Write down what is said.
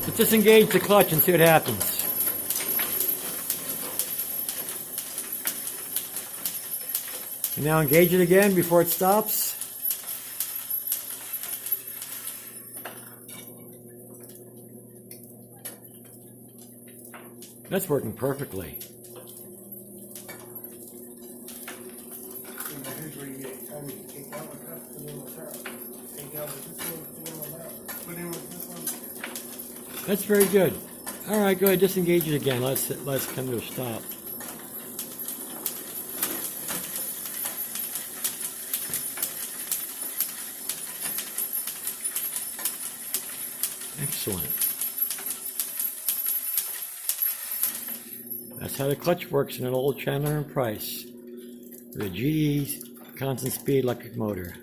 Let's disengage the clutch and see what happens. And now engage it again before it stops. That's working perfectly. That's very good. All right, go ahead, disengage it again. Let's come to a stop. Excellent. That's how the clutch works in an old Chandler and Price with a GE constant speed electric motor.